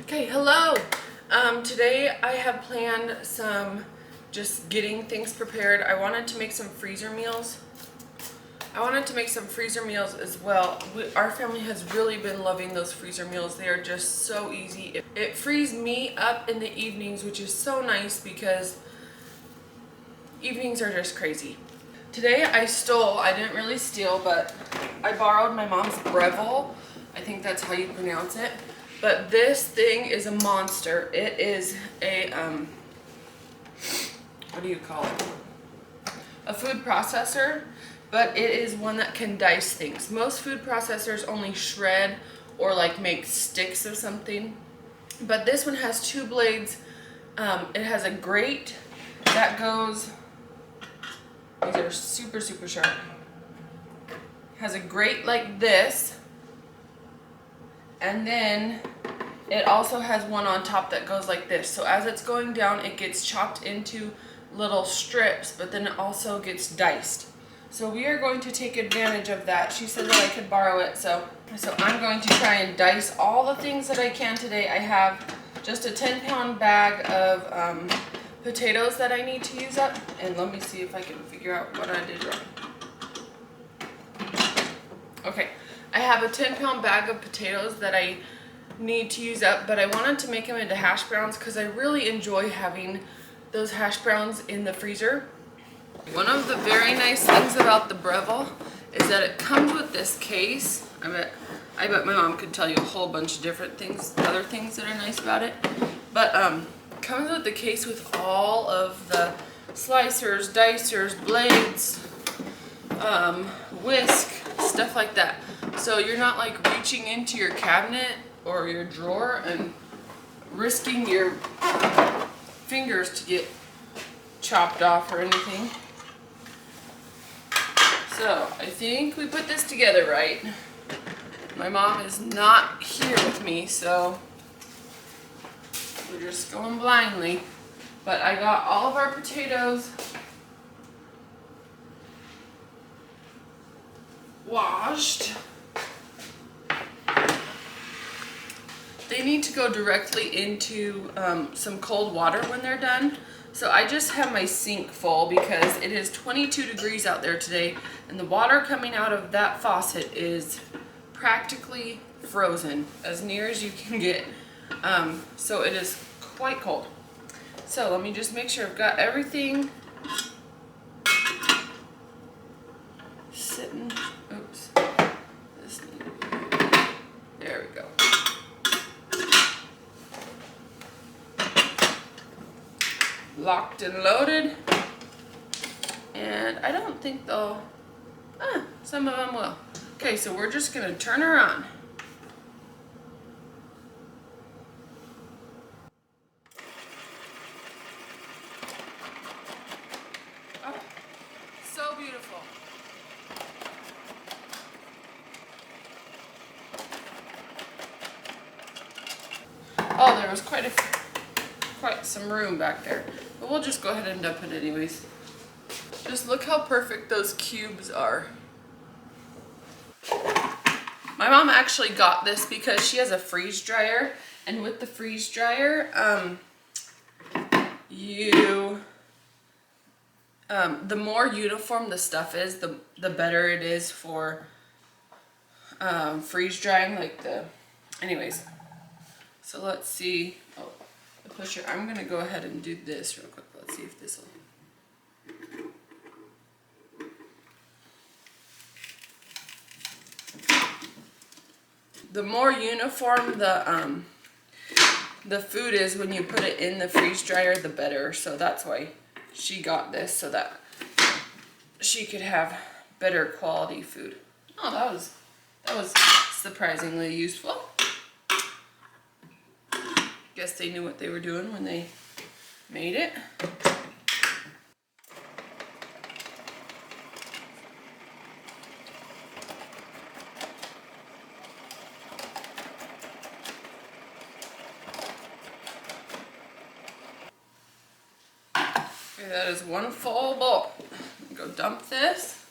Okay, hello. Today I have planned some just getting things prepared. I wanted to make some freezer meals. As well. Our family has really been loving those freezer meals. They are just so easy. It frees me up in the evenings, which is so nice because evenings are just crazy. Today I didn't really steal, but I borrowed my mom's Breville. I think that's how you pronounce it. But this thing is a monster. It is a, what do you call it? A food processor, but it is one that can dice things. Most food processors only shred or like make sticks of something. But this one has two blades. It has a grate that goes, these are super, super sharp. Has a grate like this. And then it also has one on top that goes like this. So as it's going down, it gets chopped into little strips, but then it also gets diced. So we are going to take advantage of that. She said that I could borrow it, so I'm going to try and dice all the things that I can today. I have just a 10-pound bag of potatoes that I need to use up, and let me see if I can figure out what I did wrong. Okay, I have a 10-pound bag of potatoes that I need to use up, but I wanted to make them into hash browns because I really enjoy having those hash browns in the freezer. One of the very nice things about the Breville is that it comes with this case. I bet my mom could tell you a whole bunch of different things, other things that are nice about it. But it comes with the case with all of the slicers, dicers, blades, whisk, stuff like that. So you're not like reaching into your cabinet or your drawer and risking your fingers to get chopped off or anything. So I think we put this together right. My mom is not here with me, so we're just going blindly. But I got all of our potatoes washed. They need to go directly into some cold water when they're done. So I just have my sink full because it is 22 degrees out there today, and the water coming out of that faucet is practically frozen, as near as you can get. So it is quite cold. So let me just make sure I've got everything sitting. Oops. There we go. Locked and loaded. And I don't think they'll, some of them will. Okay, so we're just gonna turn her on. Oh, so beautiful. Oh, there was quite some room back there. But we'll just go ahead and dump it anyways. Just look how perfect those cubes are. My mom actually got this because she has a freeze dryer, and with the freeze dryer, the more uniform the stuff is, the better it is for freeze drying. Anyways. So let's see. Oh, the pusher. I'm gonna go ahead and do this real quick. Let's see if this will. The more uniform the food is when you put it in the freeze dryer, the better. So that's why she got this, so that she could have better quality food. Oh, that was surprisingly useful. Guess they knew what they were doing when they made it. Okay, that is one full bowl. Go dump this.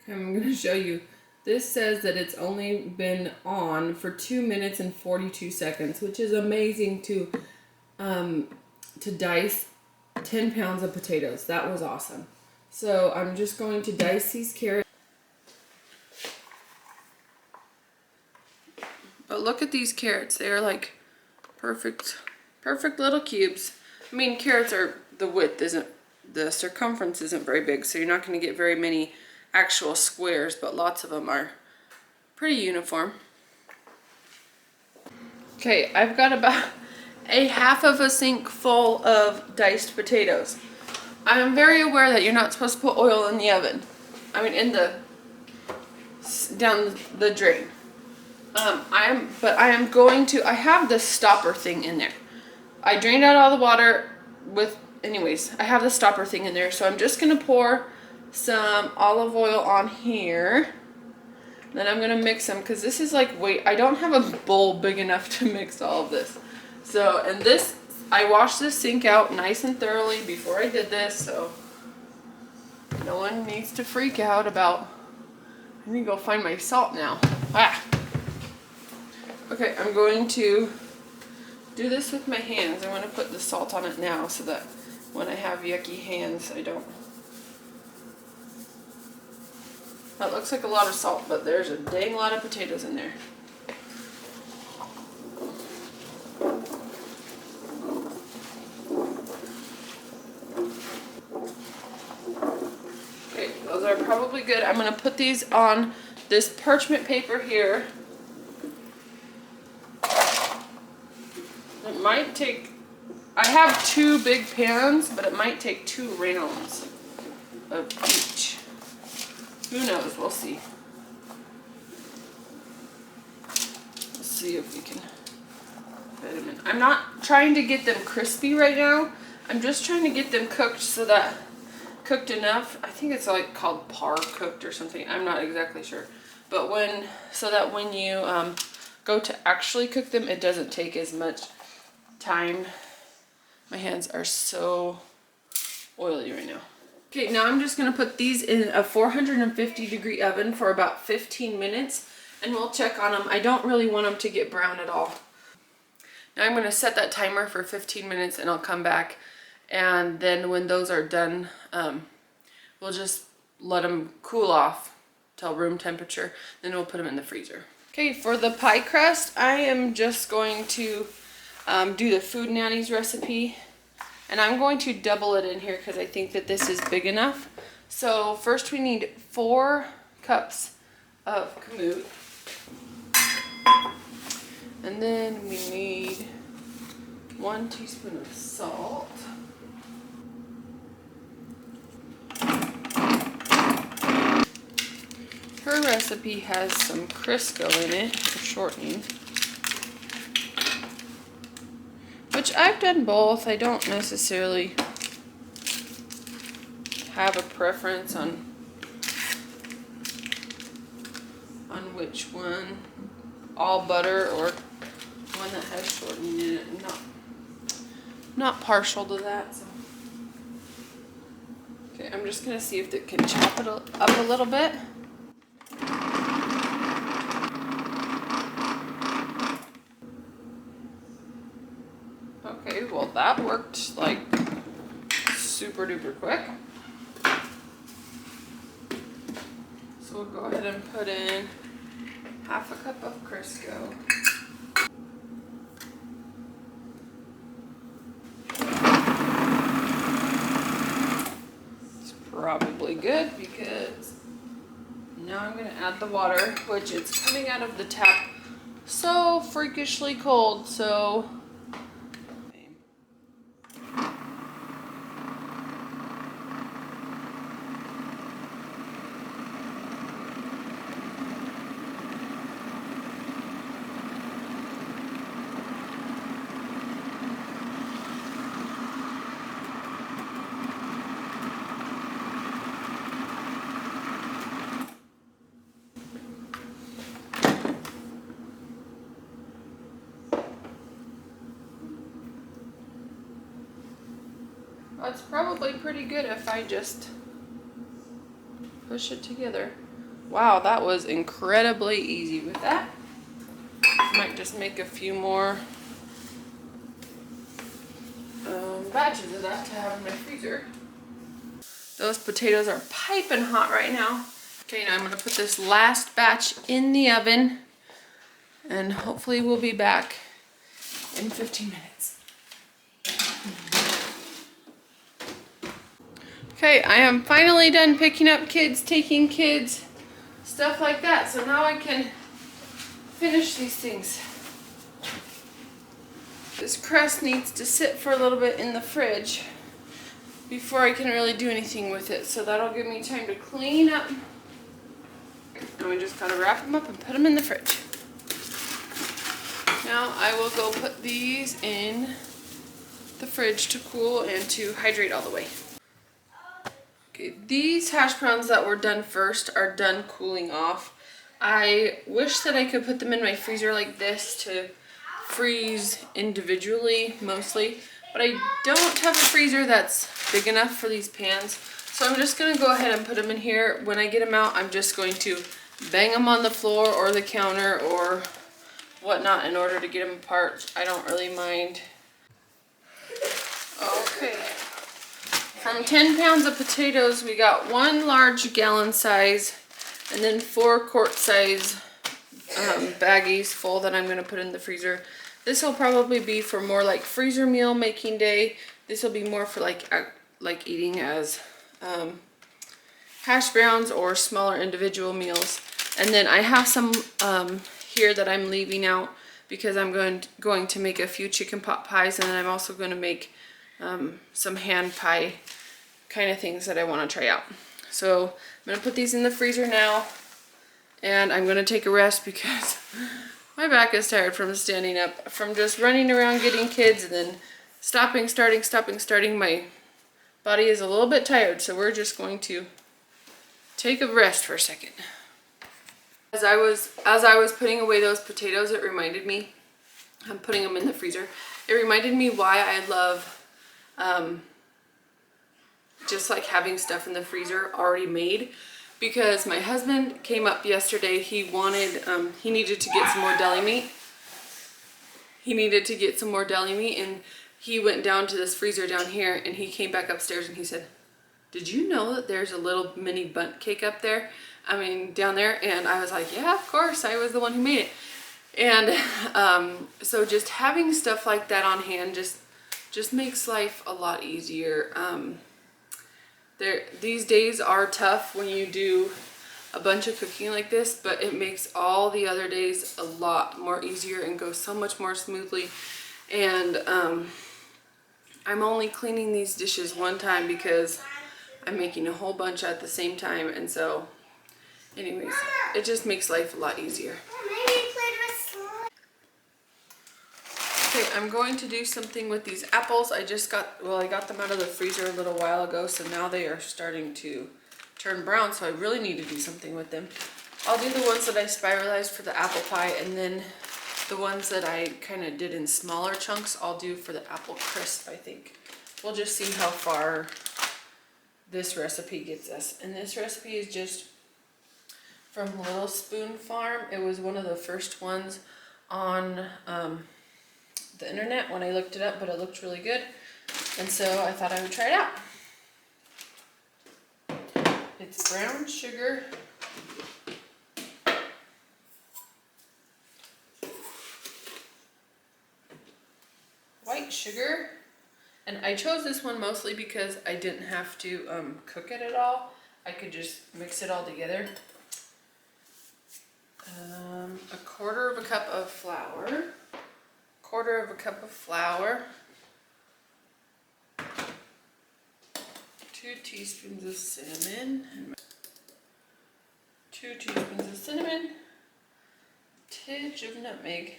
I'm going to show you This says that it's only been on for 2 minutes and 42 seconds, which is amazing to dice 10 pounds of potatoes. That was awesome. So I'm just going to dice these carrots. But look at these carrots. They are like perfect little cubes. I mean, carrots are, the circumference isn't very big, so you're not going to get very many actual squares, but lots of them are pretty uniform. Okay, I've got about a half of a sink full of diced potatoes. I'm very aware that you're not supposed to put oil in the oven. I mean, down the drain. I have this stopper thing in there. I drained out all the water anyways, I have the stopper thing in there, so I'm just gonna pour some olive oil on here. Then I'm gonna mix them, because this is like, I don't have a bowl big enough to mix all of this. So, and this, I washed this sink out nice and thoroughly before I did this, so no one needs to freak out about, I need to go find my salt now. Okay, I'm going to do this with my hands. I want to put the salt on it now so that when I have yucky hands, I don't. That looks like a lot of salt, but there's a dang lot of potatoes in there. Okay, those are probably good. I'm going to put these on this parchment paper here. It might take, I have 2 big pans, but it might take 2 rounds of each. Who knows? We'll see. Let's see if we can fit them in. I'm not trying to get them crispy right now. I'm just trying to get them cooked cooked enough. I think it's like called par cooked or something. I'm not exactly sure. But so that when you go to actually cook them, it doesn't take as much time. My hands are so oily right now. Okay, now I'm just going to put these in a 450-degree oven for about 15 minutes, and we'll check on them. I don't really want them to get brown at all. Now I'm going to set that timer for 15 minutes, and I'll come back, and then when those are done, we'll just let them cool off till room temperature, then we'll put them in the freezer. Okay, for the pie crust, I am just going to do the Food Nannies recipe. And I'm going to double it in here because I think that this is big enough. So first we need 4 cups of kamut. And then we need 1 teaspoon of salt. Her recipe has some Crisco in it for shortening. Which I've done both. I don't necessarily have a preference on which one. All butter or one that has shortening in it. I'm not partial to that. So. Okay, I'm just going to see if it can chop it up a little bit. Okay, well that worked like super duper quick. So we'll go ahead and put in half a cup of Crisco. It's probably good because now I'm going to add the water, which is coming out of the tap so freakishly cold, so it's probably pretty good if I just push it together. Wow, that was incredibly easy with that. Might just make a few more batches of that to have in my freezer. Those potatoes are piping hot right now. Okay, now I'm gonna put this last batch in the oven and hopefully we'll be back in 15 minutes. Okay, I am finally done picking up kids, taking kids, stuff like that. So now I can finish these things. This crust needs to sit for a little bit in the fridge before I can really do anything with it. So that'll give me time to clean up. And we just gotta wrap them up and put them in the fridge. Now I will go put these in the fridge to cool and to hydrate all the way. Okay, these hash browns that were done first are done cooling off. I wish that I could put them in my freezer like this to freeze individually mostly, but I don't have a freezer that's big enough for these pans. So I'm just gonna go ahead and put them in here. When I get them out, I'm just going to bang them on the floor or the counter or whatnot in order to get them apart. I don't really mind. Okay. From 10 pounds of potatoes, we got 1 large gallon size and then 4 quart size baggies full that I'm going to put in the freezer. This will probably be for more like freezer meal making day. This will be more for like eating as hash browns or smaller individual meals. And then I have some here that I'm leaving out because I'm going to make a few chicken pot pies, and then I'm also going to make some hand pie kind of things that I want to try out. So I'm going to put these in the freezer now, and I'm going to take a rest because my back is tired from standing up, from just running around getting kids and then stopping, starting. My body is a little bit tired, so we're just going to take a rest for a second. As I was putting away those potatoes, it reminded me, I'm putting them in the freezer, it reminded me why I love just like having stuff in the freezer already made. Because my husband came up yesterday, he wanted, he needed to get some more deli meat. And he went down to this freezer down here, and he came back upstairs and he said, "Did you know that there's a little mini bundt cake up there? I mean, down there?" And I was like, "Yeah, of course, I was the one who made it." And so just having stuff like that on hand just makes life a lot easier. These days are tough when you do a bunch of cooking like this, but it makes all the other days a lot more easier and goes so much more smoothly. And I'm only cleaning these dishes one time because I'm making a whole bunch at the same time, and so anyways, it just makes life a lot easier. Okay, I'm going to do something with these apples. I got them out of the freezer a little while ago, so now they are starting to turn brown, so I really need to do something with them. I'll do the ones that I spiralized for the apple pie, and then the ones that I kind of did in smaller chunks, I'll do for the apple crisp, I think. We'll just see how far this recipe gets us. And this recipe is just from Little Spoon Farm. It was one of the first ones on the internet when I looked it up, but it looked really good, and so I thought I would try it out. It's brown sugar, white sugar, and I chose this one mostly because I didn't have to cook it at all. I could just mix it all together. A quarter of a cup of flour. 2 teaspoons of cinnamon, 2 teaspoons of cinnamon, tidge of nutmeg,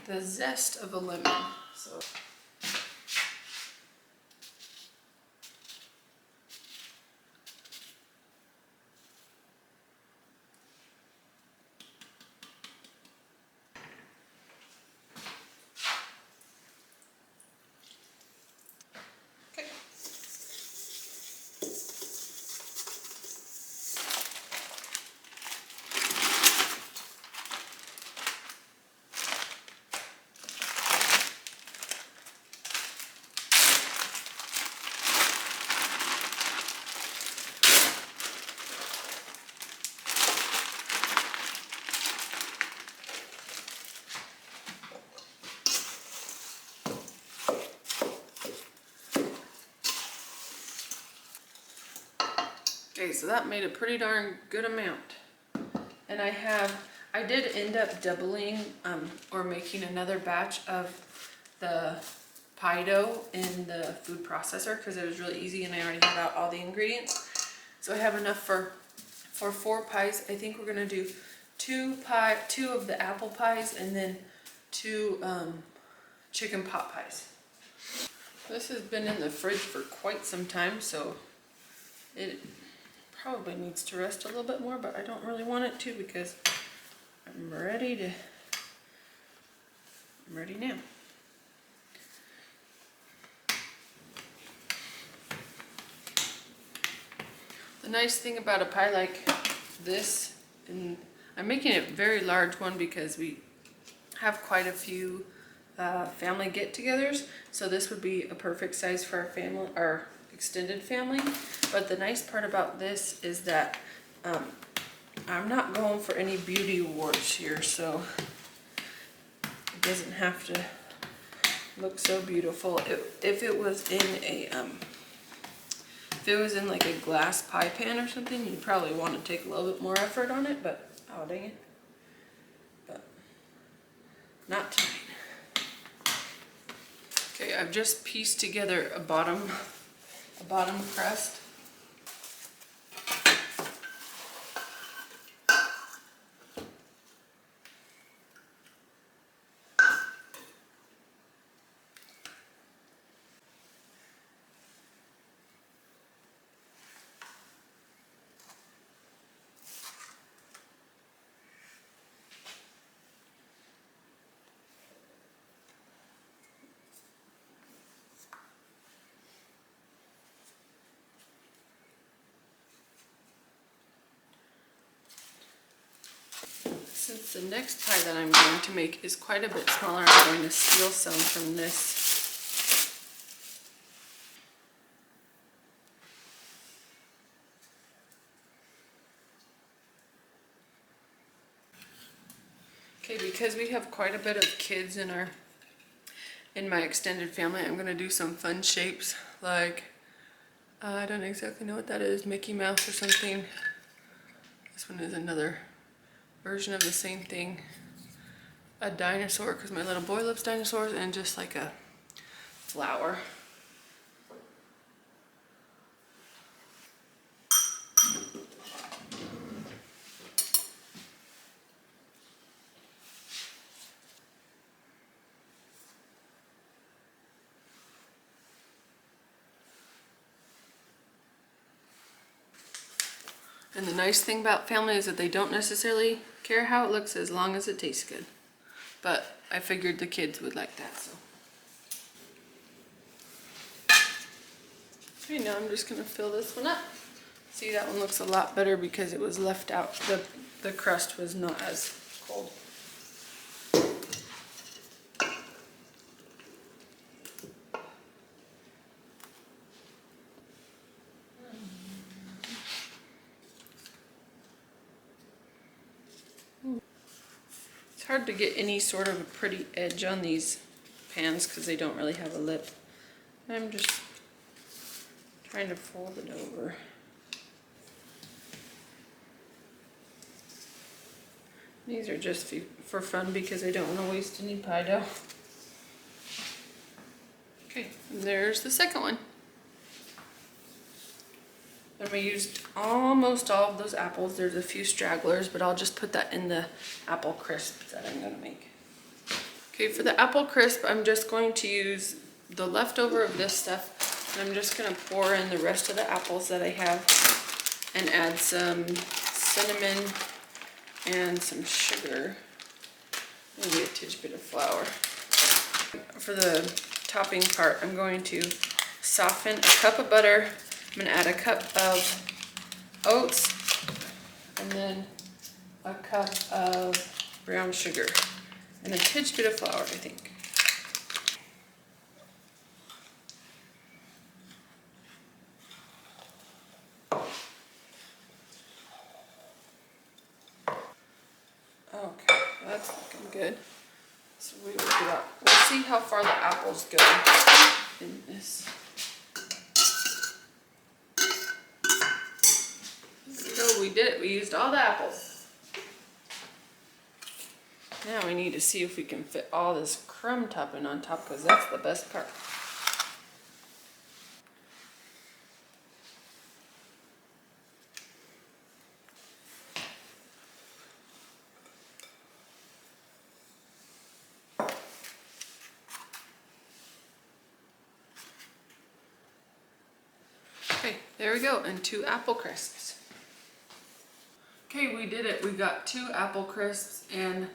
the zest of a lemon. So Okay, so that made a pretty darn good amount. And I did end up doubling or making another batch of the pie dough in the food processor because it was really easy and I already had out all the ingredients. So I have enough for 4 pies. I think we're gonna do 2 of the apple pies and then 2 chicken pot pies. This has been in the fridge for quite some time, so it probably needs to rest a little bit more, but I don't really want it to because I'm ready now. The nice thing about a pie like this, and I'm making it a very large one because we have quite a few family get-togethers, so this would be a perfect size for our family, our extended family. But the nice part about this is that I'm not going for any beauty awards here, so it doesn't have to look so beautiful. If it was in like a glass pie pan or something, you'd probably want to take a little bit more effort on it, but oh dang it. But not tonight. Okay, I've just pieced together a bottom crust. Since the next pie that I'm going to make is quite a bit smaller, I'm going to steal some from this. Okay, because we have quite a bit of kids in my extended family, I'm going to do some fun shapes like, I don't exactly know what that is, Mickey Mouse or something. This one is another version of the same thing. A dinosaur, because my little boy loves dinosaurs, and just like a flower. And the nice thing about family is that they don't necessarily care how it looks as long as it tastes good. But I figured the kids would like that, so. Okay, now I'm just gonna fill this one up. See, that one looks a lot better because it was left out. The crust was not as cold. It's hard to get any sort of a pretty edge on these pans because they don't really have a lip. I'm just trying to fold it over. These are just for fun because I don't want to waste any pie dough. Okay, there's the second one. And we used almost all of those apples. There's a few stragglers, but I'll just put that in the apple crisp that I'm going to make. Okay, for the apple crisp, I'm just going to use the leftover of this stuff. And I'm just going to pour in the rest of the apples that I have and add some cinnamon and some sugar. Maybe a tidbit bit of flour. For the topping part, I'm going to soften a cup of butter. I'm going to add a cup of oats and then a cup of brown sugar and a tidbit bit of flour, I think. Okay, that's looking good. So we will do that. We'll see how far the apples go in this. we did it. We used all the apples. Now we need to see if we can fit all this crumb topping on top, because that's the best part. Okay, there we go, and 2 apple crisps. Okay, we did it. We got 2 apple crisps and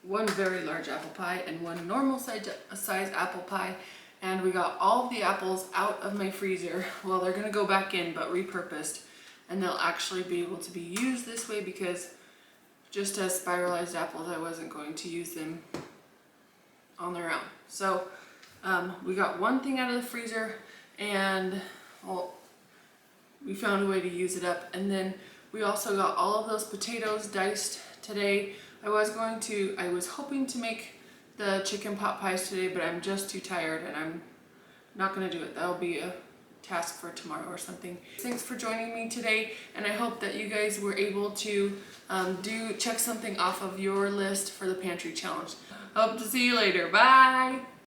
1 very large apple pie and 1 normal size apple pie. And we got all of the apples out of my freezer. Well, they're gonna go back in, but repurposed. And they'll actually be able to be used this way, because just as spiralized apples, I wasn't going to use them on their own. So we got 1 thing out of the freezer, and well, we found a way to use it up. And then we also got all of those potatoes diced today. I was hoping to make the chicken pot pies today, but I'm just too tired and I'm not gonna do it. That'll be a task for tomorrow or something. Thanks for joining me today, and I hope that you guys were able to check something off of your list for the pantry challenge. Hope to see you later. Bye!